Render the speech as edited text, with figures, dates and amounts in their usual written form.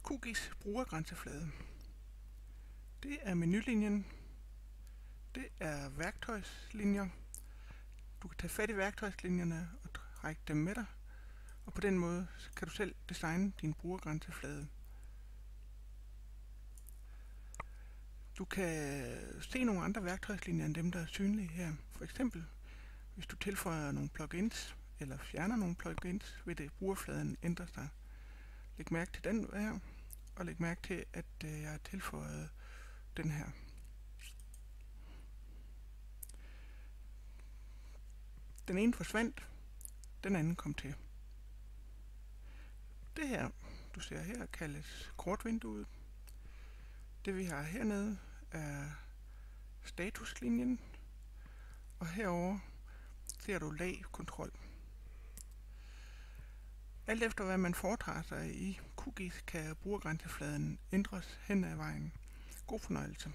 QGIS brugergrænseflade. Det er menulinjen. Det er værktøjslinjer. Du kan tage fat i værktøjslinjerne og række dem med dig, og på den måde kan du selv designe din brugergrænseflade. Du kan se nogle andre værktøjslinjer end dem, der er synlige her. For eksempel, hvis du tilføjer nogle plugins eller fjerner nogle plugins, vil det brugerfladen ændre sig. Læg mærke til den her, og læg mærke til, at jeg har tilføjet den her. Den ene forsvandt, den anden kom til. Det her, du ser her, kaldes kortvinduet. Det vi har hernede er statuslinjen, og herover ser du lagkontrol. Alt efter hvad man foretager sig i QGIS, kan brugergrænsefladen ændres hen ad vejen. God fornøjelse.